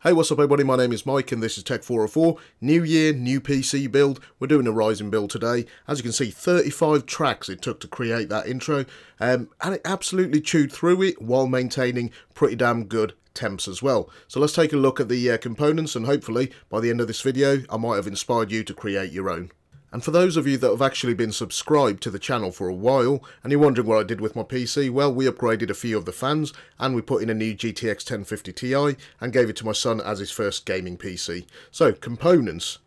Hey, what's up everybody, my name is Mike and this is Tech404. New year, new PC build. We're doing a Ryzen build today. As you can see, 35 tracks it took to create that intro, and it absolutely chewed through it while maintaining pretty damn good temps as well. So let's take a look at the components, and hopefully by the end of this video I might have inspired you to create your own. And for those of you that have actually been subscribed to the channel for a while and you're wondering what I did with my PC, well, we upgraded a few of the fans and we put in a new GTX 1050 Ti and gave it to my son as his first gaming PC. So, components.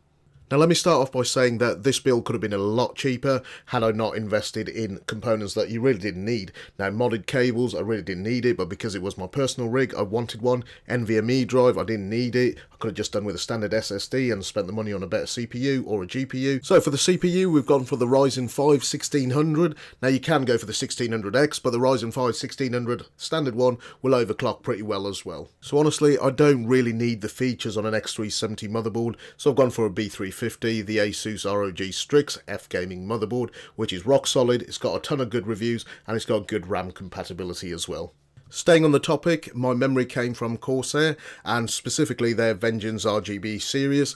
Now let me start off by saying that this build could have been a lot cheaper had I not invested in components that you really didn't need. Now modded cables, I really didn't need it, but because it was my personal rig, I wanted one. NVMe drive, I didn't need it. I could have just done with a standard SSD and spent the money on a better CPU or a GPU. So for the CPU, we've gone for the Ryzen 5 1600. Now you can go for the 1600X, but the Ryzen 5 1600 standard one will overclock pretty well as well. So honestly, I don't really need the features on an X370 motherboard, so I've gone for a B350, the Asus ROG Strix F gaming motherboard, which is rock solid. It's got a ton of good reviews and it's got good RAM compatibility as well. Staying on the topic, my memory came from Corsair, and specifically their Vengeance RGB series,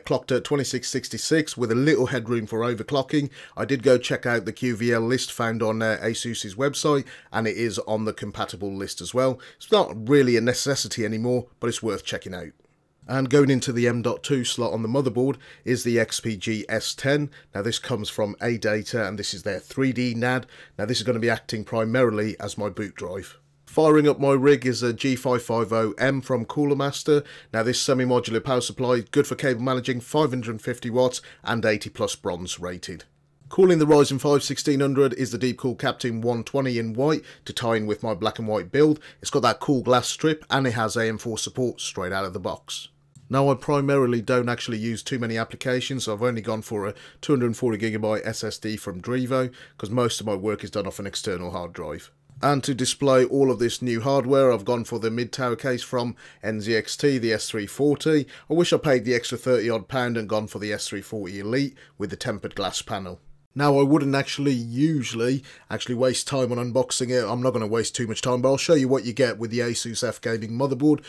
clocked at 2666 with a little headroom for overclocking. I did go check out the QVL list found on Asus's website, and it is on the compatible list as well. It's not really a necessity anymore, but it's worth checking out. And going into the M.2 slot on the motherboard is the XPG S10. Now this comes from ADATA and this is their 3D NAD. Now this is going to be acting primarily as my boot drive. Firing up my rig is a G550M from Cooler Master. Now this semi-modular power supply, good for cable managing, 550 watts and 80 plus bronze rated. Cooling the Ryzen 5 1600 is the Deepcool Captain 120 in white to tie in with my black and white build. It's got that cool glass strip and it has AM4 support straight out of the box. Now I primarily don't actually use too many applications, so I've only gone for a 240GB SSD from treVolo because most of my work is done off an external hard drive. And to display all of this new hardware, I've gone for the mid-tower case from NZXT, the S340. I wish I paid the extra £30 odd and gone for the S340 Elite with the tempered glass panel. Now I wouldn't usually waste time on unboxing it. I'm not going to waste too much time, but I'll show you what you get with the Asus F gaming motherboard.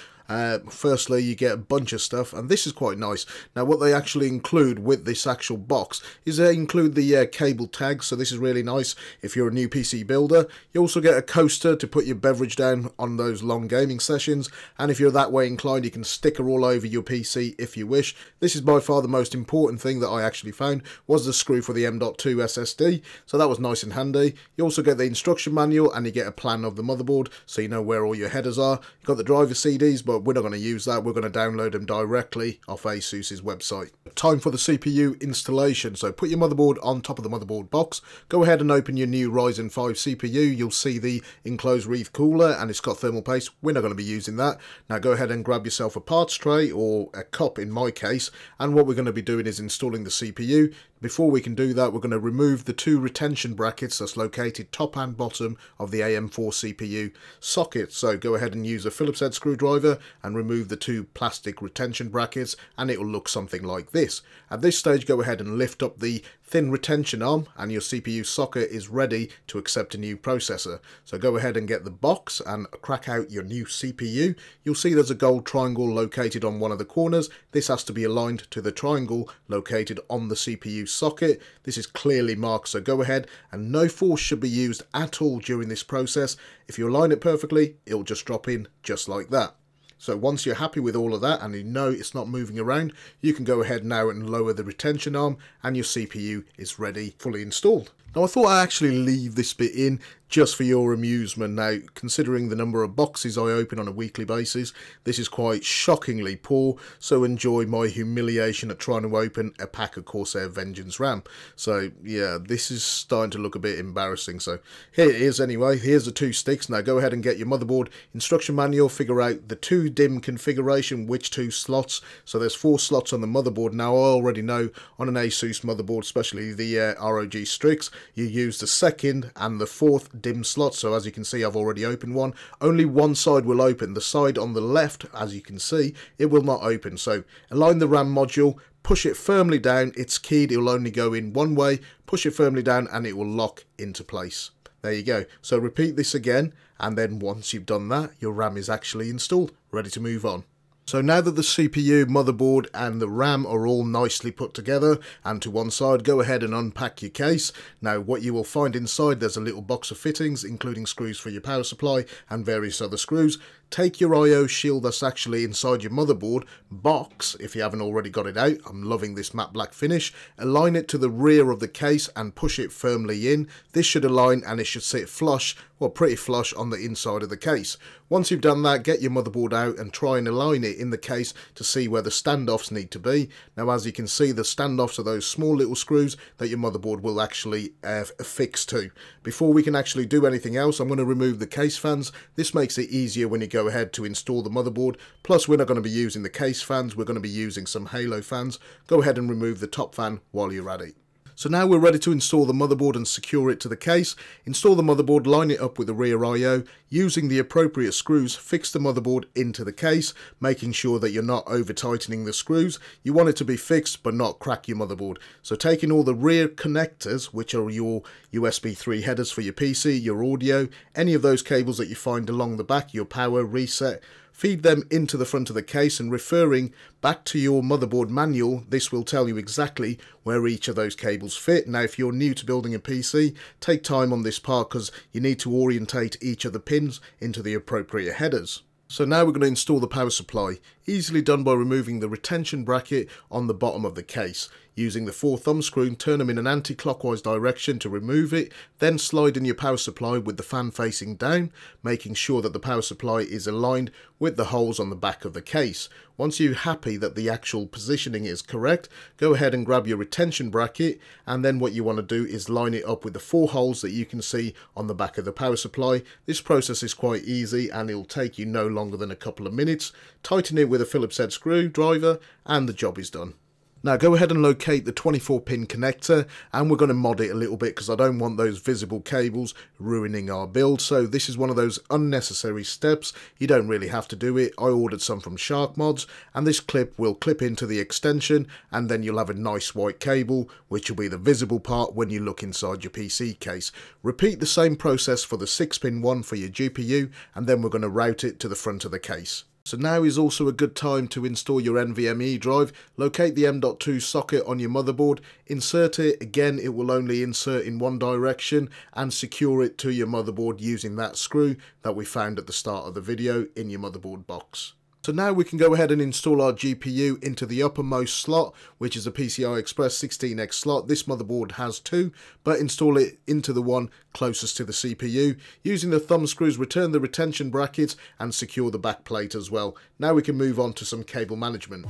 Firstly, you get a bunch of stuff, and this is quite nice. Now what they actually include with this actual box is they include the cable tags, so this is really nice if you're a new PC builder. You also get a coaster to put your beverage down on those long gaming sessions, and if you're that way inclined, you can sticker all over your PC if you wish. This is by far the most important thing that I actually found, was the screw for the M.2 SSD, so that was nice and handy. You also get the instruction manual and you get a plan of the motherboard, so you know where all your headers are. You've got the driver CDs, but we're not going to use that. We're going to download them directly off Asus's website. Time for the CPU installation. So put your motherboard on top of the motherboard box. Go ahead and open your new Ryzen 5 CPU. You'll see the enclosed wreath cooler and it's got thermal paste. We're not going to be using that. Now go ahead and grab yourself a parts tray or a cup in my case, and what we're going to be doing is installing the CPU. Before we can do that, we're going to remove the two retention brackets that's located top and bottom of the AM4 CPU socket. So go ahead and use a Phillips head screwdriver and remove the two plastic retention brackets, and it will look something like this. At this stage, go ahead and lift up the thin retention arm and your CPU socket is ready to accept a new processor. So go ahead and get the box and crack out your new CPU. You'll see there's a gold triangle located on one of the corners. This has to be aligned to the triangle located on the CPU socket. This is clearly marked, so go ahead, and no force should be used at all during this process. If you align it perfectly, it'll just drop in just like that. So once you're happy with all of that and you know it's not moving around, you can go ahead now and lower the retention arm and your CPU is ready, fully installed. Now I thought I'd actually leave this bit in just for your amusement. Now, considering the number of boxes I open on a weekly basis, this is quite shockingly poor, so enjoy my humiliation at trying to open a pack of Corsair Vengeance RAM. So yeah, this is starting to look a bit embarrassing, so here it is anyway. Here's the two sticks. Now go ahead and get your motherboard instruction manual, figure out the 2 DIMM configuration, which 2 slots. So there's 4 slots on the motherboard. Now I already know on an Asus motherboard, especially the ROG Strix, you use the 2nd and the 4th DIMM slot. So as you can see, I've already opened one. Only one side will open. The side on the left, as you can see, it will not open. So align the RAM module, push it firmly down. It's keyed, it will only go in one way. Push it firmly down and it will lock into place. There you go. So repeat this again, and then once you've done that, your RAM is actually installed, ready to move on. So now that the CPU, motherboard and the RAM are all nicely put together and to one side, go ahead and unpack your case. Now what you will find inside, there's a little box of fittings including screws for your power supply and various other screws. Take your I/O shield that's actually inside your motherboard box, if you haven't already got it out. I'm loving this matte black finish. Align it to the rear of the case and push it firmly in. This should align and it should sit flush, well pretty flush on the inside of the case. Once you've done that, get your motherboard out and try and align it in the case to see where the standoffs need to be. Now as you can see, the standoffs are those small little screws that your motherboard will actually affix to. Before we can actually do anything else, I'm going to remove the case fans. This makes it easier when you go ahead to install the motherboard. Plus we're not going to be using the case fans, we're going to be using some halo fans. Go ahead and remove the top fan while you're at it. So now we're ready to install the motherboard and secure it to the case. Install the motherboard, line it up with the rear I/O. Using the appropriate screws, fix the motherboard into the case, making sure that you're not over tightening the screws. You want it to be fixed but not crack your motherboard. So taking all the rear connectors, which are your USB 3 headers for your PC, your audio, any of those cables that you find along the back, your power, reset, feed them into the front of the case, and referring back to your motherboard manual, this will tell you exactly where each of those cables fit. Now if you're new to building a PC, take time on this part because you need to orientate each of the pins into the appropriate headers. So now we're going to install the power supply. Easily done by removing the retention bracket on the bottom of the case. Using the 4 thumb screw, turn them in an anti-clockwise direction to remove it, then slide in your power supply with the fan facing down, making sure that the power supply is aligned with the holes on the back of the case. Once you're happy that the actual positioning is correct, go ahead and grab your retention bracket, and then what you want to do is line it up with the 4 holes that you can see on the back of the power supply. This process is quite easy and it'll take you no longer than a couple of minutes. Tighten it with a Phillips head screwdriver and the job is done. Now go ahead and locate the 24 pin connector, and we're going to mod it a little bit because I don't want those visible cables ruining our build. So this is one of those unnecessary steps. You don't really have to do it. I ordered some from Shark Mods, and this clip will clip into the extension, and then you'll have a nice white cable which will be the visible part when you look inside your PC case. Repeat the same process for the 6-pin one for your GPU, and then we're going to route it to the front of the case. So now is also a good time to install your NVMe drive. Locate the M.2 socket on your motherboard, insert it. Again, it will only insert in one direction, and secure it to your motherboard using that screw that we found at the start of the video in your motherboard box. So now we can go ahead and install our GPU into the uppermost slot, which is a PCI Express 16X slot. This motherboard has 2, but install it into the one closest to the CPU. Using the thumb screws, return the retention brackets and secure the back plate as well. Now we can move on to some cable management.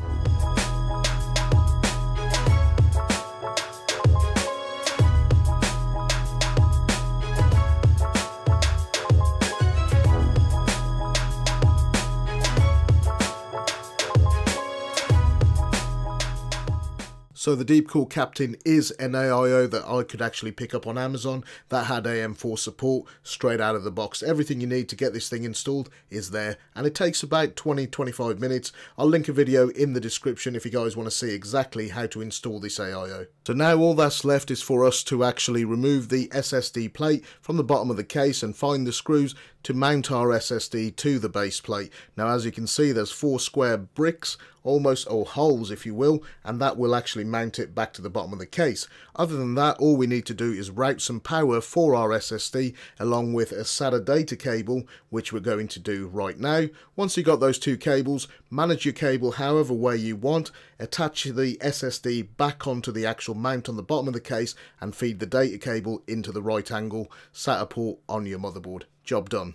So the Deepcool Captain is an AIO that I could actually pick up on Amazon that had AM4 support straight out of the box. Everything you need to get this thing installed is there, and it takes about 20-25 minutes. I'll link a video in the description if you guys want to see exactly how to install this AIO. So now all that's left is for us to actually remove the SSD plate from the bottom of the case and find the screws to mount our SSD to the base plate. Now as you can see, there's 4 square bricks, almost, or holes if you will, and that will actually mount it back to the bottom of the case. Other than that, all we need to do is route some power for our SSD along with a SATA data cable, which we're going to do right now. Once you've got those 2 cables, manage your cable however way you want, attach the SSD back onto the actual mount on the bottom of the case and feed the data cable into the right angle SATA port on your motherboard. Job done.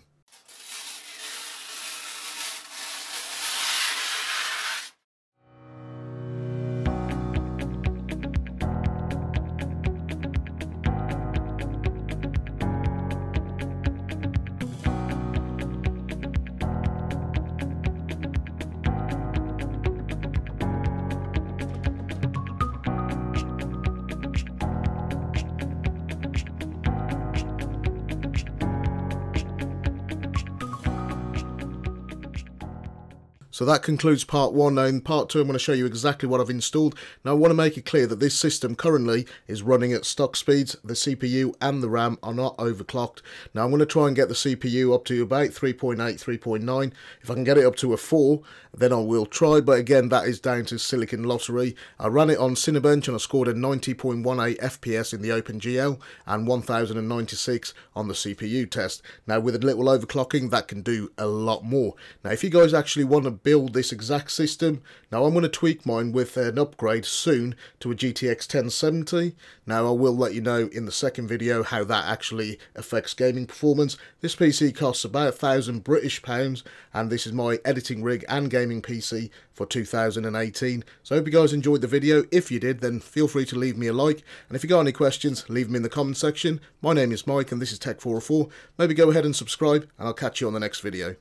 So that concludes part 1. Now in part 2 I'm going to show you exactly what I've installed. Now I want to make it clear that this system currently is running at stock speeds. The CPU and the RAM are not overclocked. Now I'm going to try and get the CPU up to about 3.8, 3.9. If I can get it up to a 4, then I will try, but again that is down to Silicon Lottery. I ran it on Cinebench and I scored a 90.18 FPS in the OpenGL and 1096 on the CPU test. Now with a little overclocking that can do a lot more. Now if you guys actually want to build this exact system, now I'm going to tweak mine with an upgrade soon to a GTX 1070. Now I will let you know in the second video how that actually affects gaming performance. This PC costs about £1,000 and this is my editing rig and gaming PC for 2018. So I hope you guys enjoyed the video. If you did, then feel free to leave me a like, and if you got any questions, leave them in the comment section. My name is Mike and this is Tech404. Maybe go ahead and subscribe, and I'll catch you on the next video.